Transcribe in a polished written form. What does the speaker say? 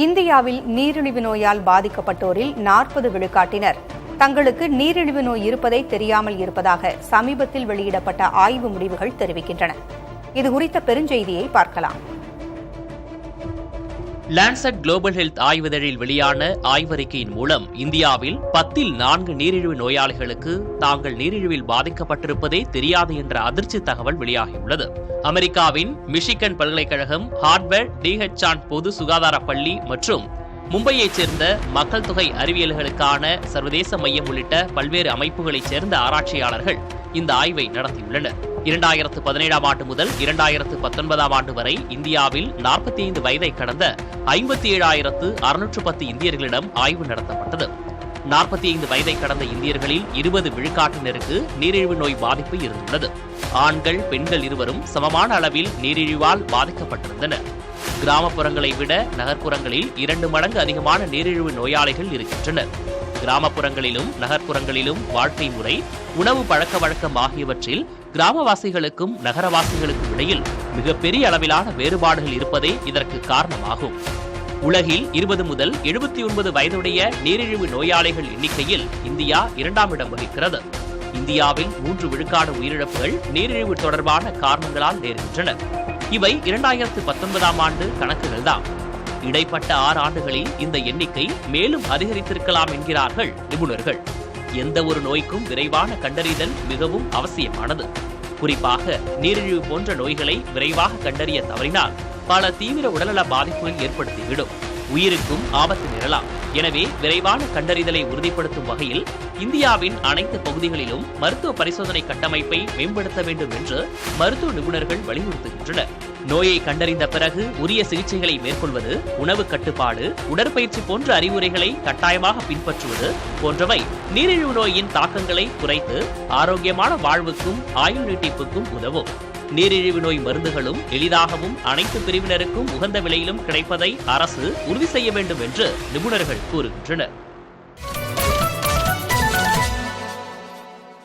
இந்தியாவில் நீரிழிவு நோயால் பாதிக்கப்பட்டோரில் 40 விழுக்காட்டினர் தங்களுக்கு நீரிழிவு நோய் இருப்பதை தெரியாமல் இருப்பதாக சமீபத்தில் வெளியிடப்பட்ட ஆய்வு முடிவுகள் தெரிவிக்கின்றன. இதுகுறித்த பெருஞ்செய்தியை பார்க்கலாம். லான்செட் குளோபல் ஹெல்த் ஆய்விதழில் வெளியான ஆய்வறிக்கையின் மூலம் இந்தியாவில் 10 4 நீரிழிவு நோயாளிகளுக்கு தாங்கள் நீரிழிவில் பாதிக்கப்பட்டிருப்பதே தெரியாது என்ற அதிர்ச்சி தகவல் வெளியாகியுள்ளது. அமெரிக்காவின் மிஷிகன் பல்கலைக்கழகம், ஹார்வர்ட், டிஹெச்சான் பொது சுகாதார பள்ளி மற்றும் மும்பையைச் சேர்ந்த மக்கள் தொகை அறிவியல்களுக்கான சர்வதேச மையம் உள்ளிட்ட பல்வேறு அமைப்புகளைச் சேர்ந்த ஆராய்ச்சியாளர்கள் இந்த ஆய்வை நடத்தியுள்ளனர். 2017ஆம் ஆண்டு முதல் 2019ஆம் ஆண்டு வரை இந்தியாவில் 45 வயதை கடந்த 57,610 இந்தியர்களிடம் ஆய்வு நடத்தப்பட்டது. 45 வயதை கடந்த இந்தியர்களில் 20 விழுக்காட்டினருக்கு நீரிழிவு நோய் பாதிப்பு இருந்துள்ளது. ஆண்கள், பெண்கள் இருவரும் சமமான அளவில் நீரிழிவால் பாதிக்கப்பட்டிருந்தனர். கிராமப்புறங்களை விட நகர்ப்புறங்களில் 2 மடங்கு அதிகமான நீரிழிவு நோயாளிகள் இருக்கின்றனர். கிராமப்புறங்களிலும் நகர்ப்புறங்களிலும் வாழ்க்கை முறை, உணவு பழக்க வழக்கம் ஆகியவற்றில் கிராமவாசிகளுக்கும் நகரவாசிகளுக்கும் இடையில் மிகப்பெரிய அளவிலான வேறுபாடுகள் இருப்பதே இதற்கு காரணமாகும். உலகில் 20 முதல் 79 வயதுடைய நீரிழிவு நோயாளிகள் எண்ணிக்கையில் இந்தியா 2ஆம் இடம் வகிக்கிறது. இந்தியாவில் 3 விழுக்காடு உயிரிழப்புகள் நீரிழிவு தொடர்பான காரணங்களால் நேர்கின்றன. இவை 2019ஆம் ஆண்டு கணக்குகள்தான். இடைப்பட்ட 6 ஆண்டுகளில் இந்த எண்ணிக்கை மேலும் அதிகரித்திருக்கலாம் என்கிறார்கள் நிபுணர்கள். எந்த ஒரு நோய்க்கும் விரைவான கண்டறிதல் மிகவும் அவசியமானது. குறிப்பாக நீரிழிவு போன்ற நோய்களை விரைவாக கண்டறிய தவறினால் பல தீவிர உடல்நல பாதிப்புகள் ஏற்படுத்திவிடும். உயிருக்கும் ஆபத்து நேரலாம். எனவே விரைவான கண்டறிதலை உறுதிப்படுத்தும் வகையில் இந்தியாவின் அனைத்து பகுதிகளிலும் மருத்துவ பரிசோதனை கட்டமைப்பை மேம்படுத்த வேண்டும் என்று மருத்துவ நிபுணர்கள் வலியுறுத்துகின்றனர். நோயை கண்டறிந்த பிறகு உரிய சிகிச்சைகளை மேற்கொள்வது, உணவு கட்டுப்பாடு, உடற்பயிற்சி போன்ற அறிவுரைகளை கட்டாயமாக பின்பற்றுவது போன்றவை நீரிழிவு நோயின் தாக்கங்களை குறைத்து ஆரோக்கியமான வாழ்வுக்கும் ஆயுள் நீட்டிப்புக்கும் உதவும். நீரிழிவு நோய் மருந்துகளும் எளிதாகவும் அனைத்து பிரிவினருக்கும் உகந்த விலையிலும் கிடைப்பதை அரசு உறுதி செய்ய வேண்டும் என்று நிபுணர்கள் கூறுகின்றனர்.